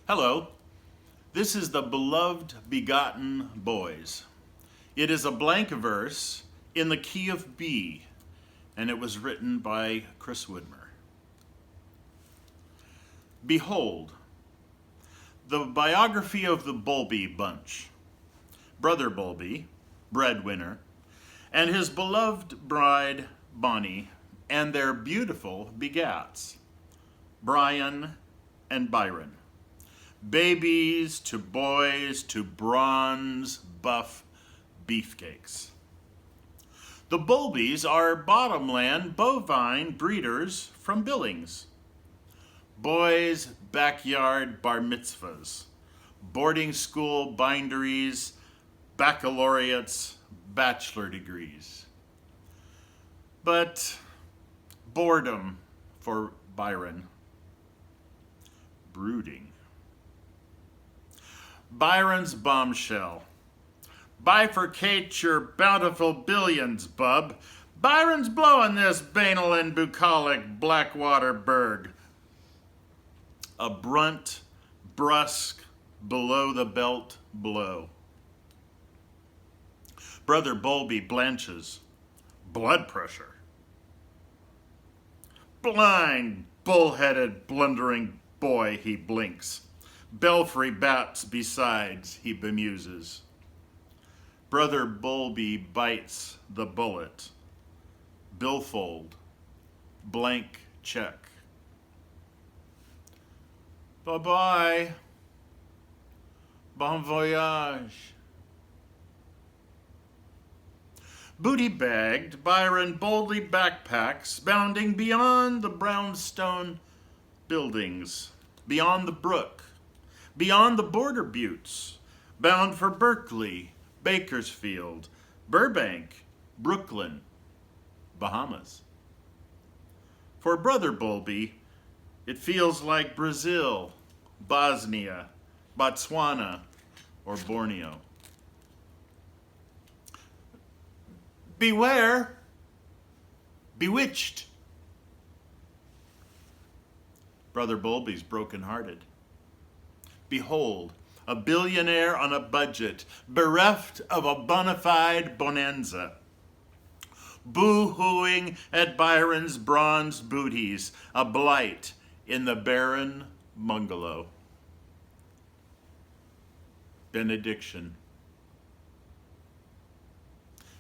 Hello, this is the beloved Begotten Boys. It is a blank verse in the key of B, and it was written by Chris Widmer. Behold, the biography of the Bowlby bunch. Brother Bowlby, breadwinner, and his beloved bride, Bonnie, and their beautiful begats, Brian and Byron. Babies to boys to bronze buff beefcakes. The Bowlbys are bottomland bovine breeders from Billings. Boys' backyard bar mitzvahs, boarding school binderies, baccalaureates, bachelor degrees. But boredom for Byron. Brooding. Byron's bombshell. Bifurcate your bountiful billions, bub. Byron's blowing this banal and bucolic Blackwater burg. A brunt, brusque, below the belt blow. Brother Bowlby blanches. Blood pressure. Blind, bullheaded, blundering boy, he blinks. Belfry bats besides, he bemuses. Brother Bowlby bites the bullet. Billfold, blank check. Bye-bye. Bon voyage. Booty-bagged, Byron boldly backpacks, bounding beyond the brownstone buildings, beyond the brook, beyond the border buttes, bound for Berkeley, Bakersfield, Burbank, Brooklyn, Bahamas. For Brother Bowlby, it feels like Brazil, Bosnia, Botswana, or Borneo. Beware, bewitched. Brother Bowlby's broken-hearted. Behold, a billionaire on a budget, bereft of a bona fide bonanza, boo-hooing at Byron's bronze booties, a blight in the barren bungalow. Benediction.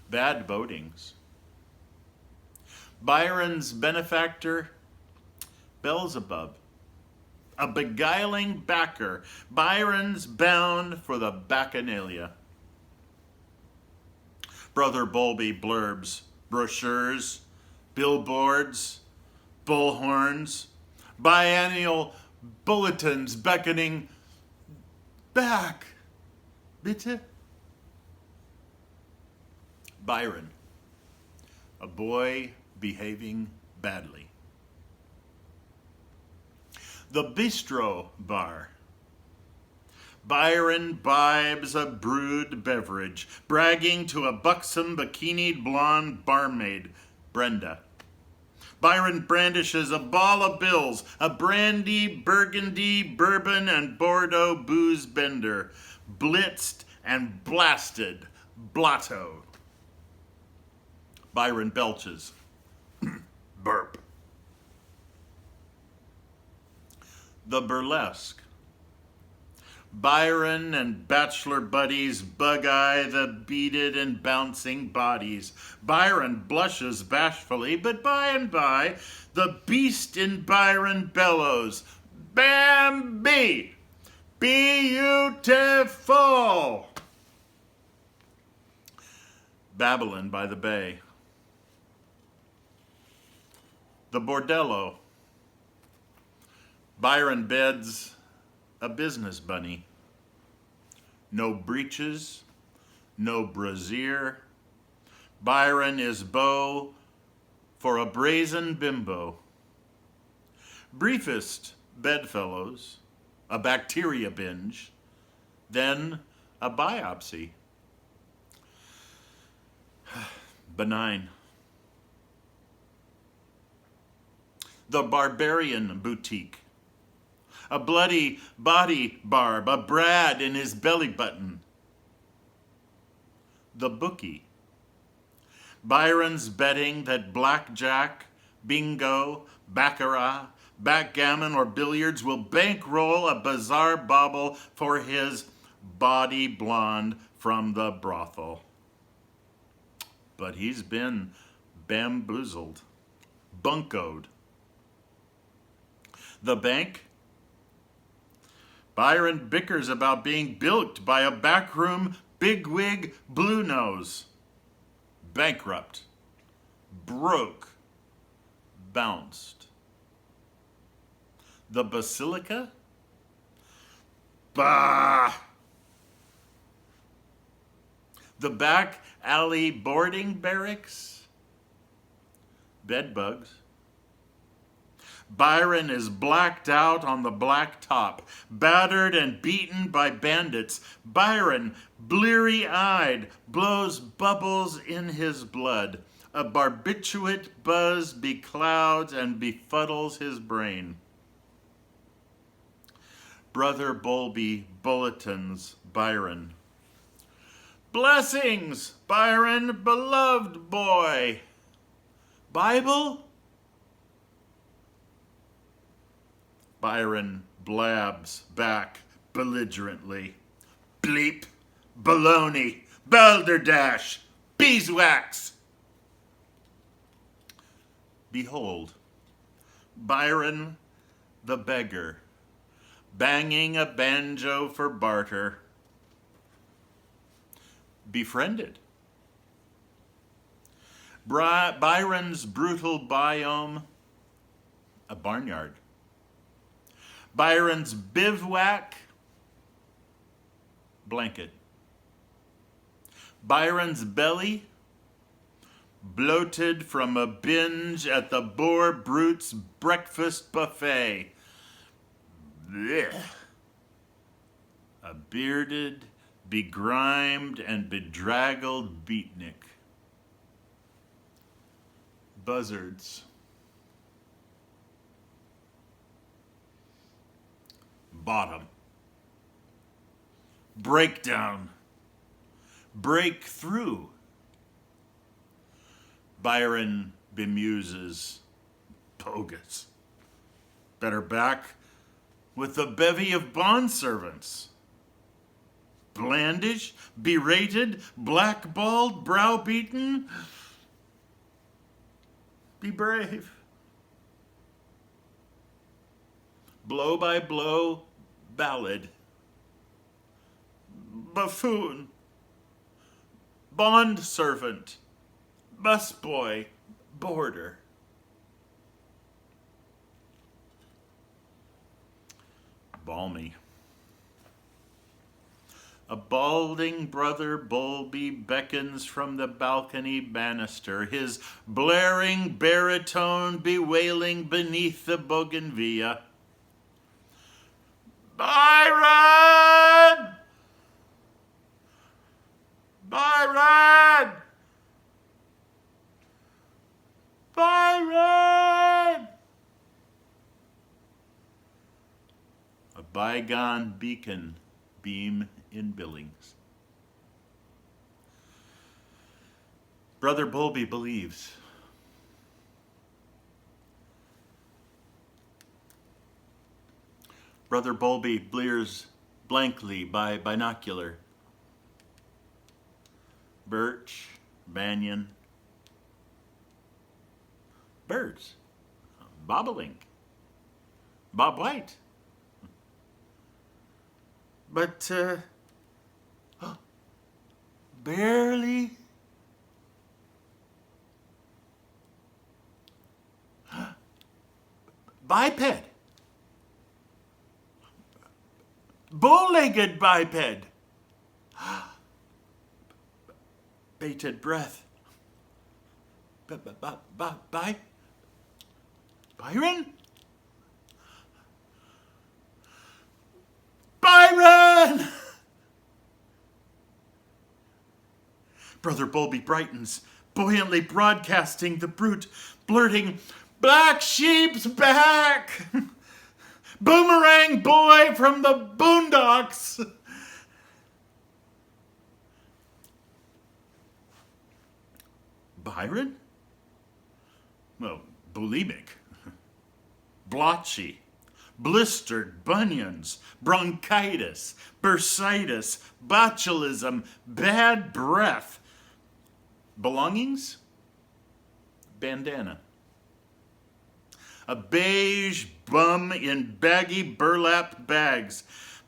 Bad bodings. Byron's benefactor, Beelzebub, a beguiling backer. Byron's bound for the bacchanalia. Brother Bowlby blurbs, brochures, billboards, bullhorns, biennial bulletins beckoning back. Bitte? Byron, a boy behaving badly. The Bistro Bar. Byron bibes a brewed beverage, bragging to a buxom, bikinied blonde barmaid, Brenda. Byron brandishes a ball of bills, a brandy, burgundy, bourbon, and Bordeaux booze bender, blitzed and blasted, blotto. Byron belches. Burp. The Burlesque. Byron and bachelor buddies bug-eye the beaded and bouncing bodies. Byron blushes bashfully, but by and by, the beast in Byron bellows. Bambi! Beautiful! Babylon by the Bay. The Bordello. Byron beds a business bunny. No breeches, no brassiere. Byron is beau for a brazen bimbo. Briefest bedfellows, a bacteria binge, then a biopsy. Benign. The Barbarian Boutique. a bloody body barb, a brad in his belly button. The bookie. Byron's betting that blackjack, bingo, baccarat, backgammon, or billiards will bankroll a bizarre bauble for his body blonde from the brothel. But he's been bamboozled, buncoed. The bank? Byron bickers about being bilked by a backroom bigwig blue nose. Bankrupt, broke, bounced. The basilica? Bah! The back alley boarding barracks? Bedbugs. Byron is blacked out on the black top, battered and beaten by bandits. Byron, bleary-eyed, blows bubbles in his blood. A barbiturate buzz beclouds and befuddles his brain. Brother Bowlby bulletins Byron. Blessings, Byron, beloved boy. Bible? Byron blabs back belligerently. Bleep, baloney, balderdash, beeswax. Behold, Byron the beggar, banging a banjo for barter. Befriended. Byron's brutal biome, a barnyard. Byron's bivouac, blanket. Byron's belly, bloated from a binge at the Boer Brute's breakfast buffet. Blech. A bearded, begrimed, and bedraggled beatnik. Buzzards. Bottom. Breakdown. Breakthrough. Byron bemuses. Bogus. Better back with the bevy of bondservants. Blandish, berated, blackballed, browbeaten. Be brave. Blow by blow ballad. Buffoon. Bondservant. Busboy. Boarder. Balmy. A balding brother Bowlby beckons from the balcony banister, his blaring baritone bewailing beneath the bougainvillea. Byron! Byron! Byron! A bygone beacon beam in Billings. Brother Bowlby believes. Brother Bowlby blears blankly by binocular. Birch, banyan, birds, bobolink, bob white. But barely. Biped. Bow-legged biped. Bated breath. Byron? Byron! Brother Bowlby brightens, buoyantly broadcasting the brute, blurting, Black sheep's back! Boomerang boy from the boondocks. Byron? Well, bulimic, blotchy, blistered bunions, bronchitis, bursitis, botulism, bad breath. Belongings? Bandana. A beige bum in baggy burlap bags.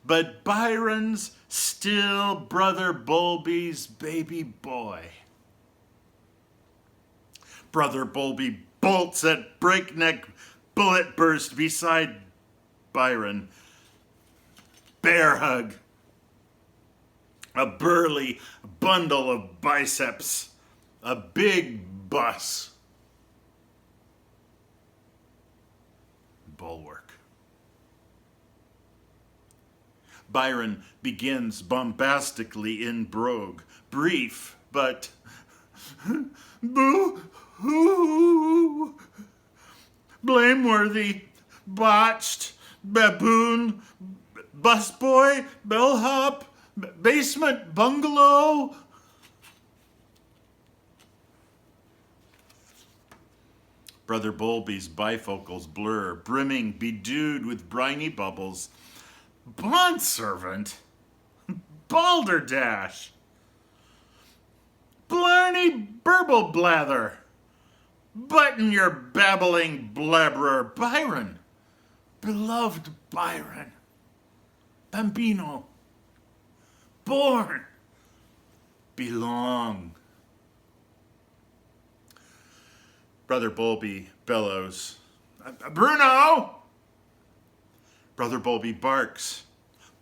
But Byron's still Brother Bulby's baby boy. Brother Bulby bolts at breakneck bullet burst beside Byron. Bear hug. A burly bundle of biceps. A big bus. Bulwark. Byron begins bombastically in brogue, brief, but boo-hoo, blameworthy, botched, baboon, busboy, bellhop, basement bungalow. Brother Bulby's bifocals blur, brimming, bedewed with briny bubbles. Bondservant, balderdash, blarney burble blather, button your babbling blabberer, Byron, beloved Byron, bambino, born, belong. Brother Bulby bellows, Bruno! Brother Bulby barks,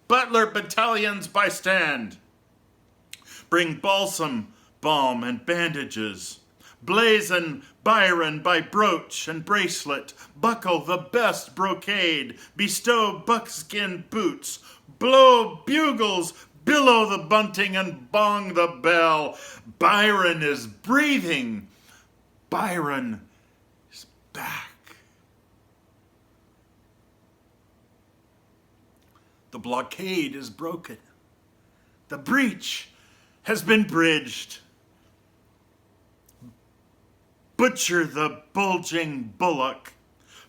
Butler battalions by stand. Bring balsam, balm, and bandages. Blazon Byron by brooch and bracelet. Buckle the best brocade. Bestow buckskin boots. Blow bugles. Billow the bunting and bong the bell. Byron is breathing. Byron is back. The blockade is broken. The breach has been bridged. Butcher the bulging bullock.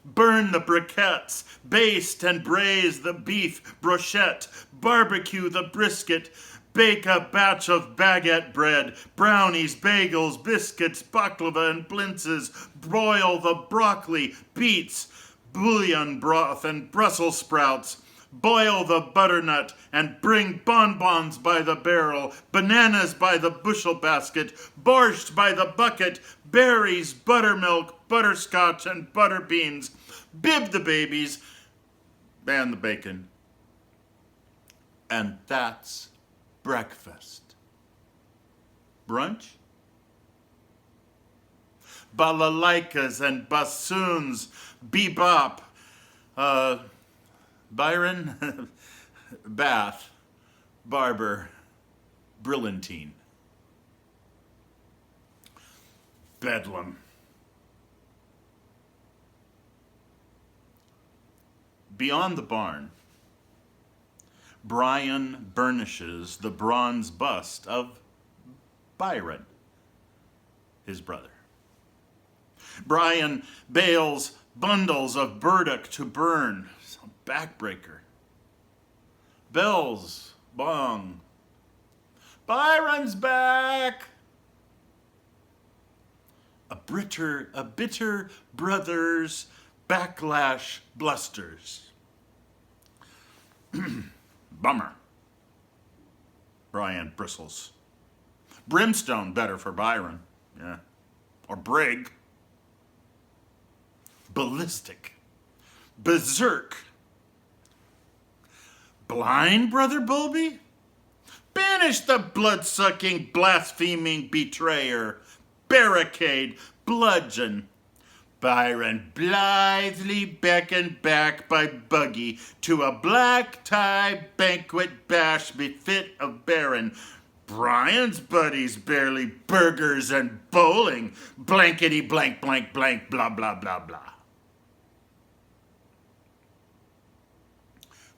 Burn the briquettes. Baste and braise the beef brochette. Barbecue the brisket. Bake a batch of baguette bread, brownies, bagels, biscuits, baklava, and blintzes. Broil the broccoli, beets, bouillon broth, and Brussels sprouts. Boil the butternut and bring bonbons by the barrel, bananas by the bushel basket, borscht by the bucket, berries, buttermilk, butterscotch, and butter beans. Bib the babies, ban the bacon. And that's breakfast. Brunch? Balalaikas and bassoons, bebop. Byron, bath, barber, brillantine. Bedlam. Beyond the barn, Brian burnishes the bronze bust of Byron, his brother. Brian bales bundles of burdock to burn, some backbreaker. Bells, bong. Byron's back! A bitter brother's backlash blusters. Bummer. Brian bristles. Brimstone better for Byron. Yeah. Or brig. Ballistic. Berserk. Blind, Brother Bulby? Banish the blood-sucking, blaspheming betrayer. Barricade. Bludgeon. Byron blithely beckoned back by buggy to a black-tie banquet bash befit of Baron. Brian's buddies barely burgers and bowling. Blankety blank blank blank blah blah blah blah.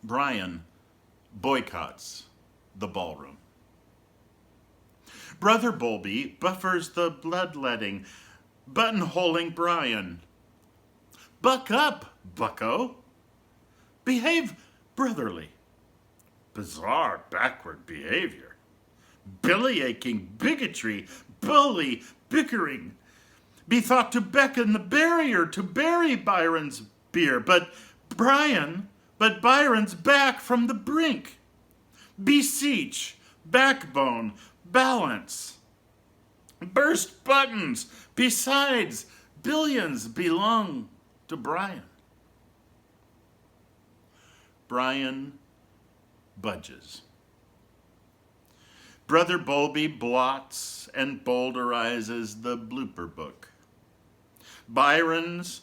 Brian boycotts the ballroom. Brother Bowlby buffers the bloodletting, buttonholing Brian. Buck up, bucko. Behave brotherly. Bizarre backward behavior. Belly-aching bigotry, bully bickering. Be thought to beckon the barrier to bury Byron's beer, but Byron's back from the brink. Beseech, backbone, balance. Burst buttons, besides, billions belong to Brian. Brian budges. Brother Bowlby blots and boulderizes the blooper book. Byron's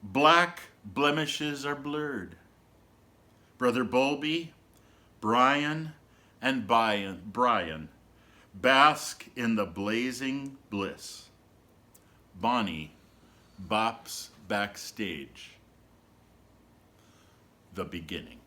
black blemishes are blurred. Brother Bowlby, Brian, and Brian bask in the blazing bliss. Bonnie bops backstage. The beginning.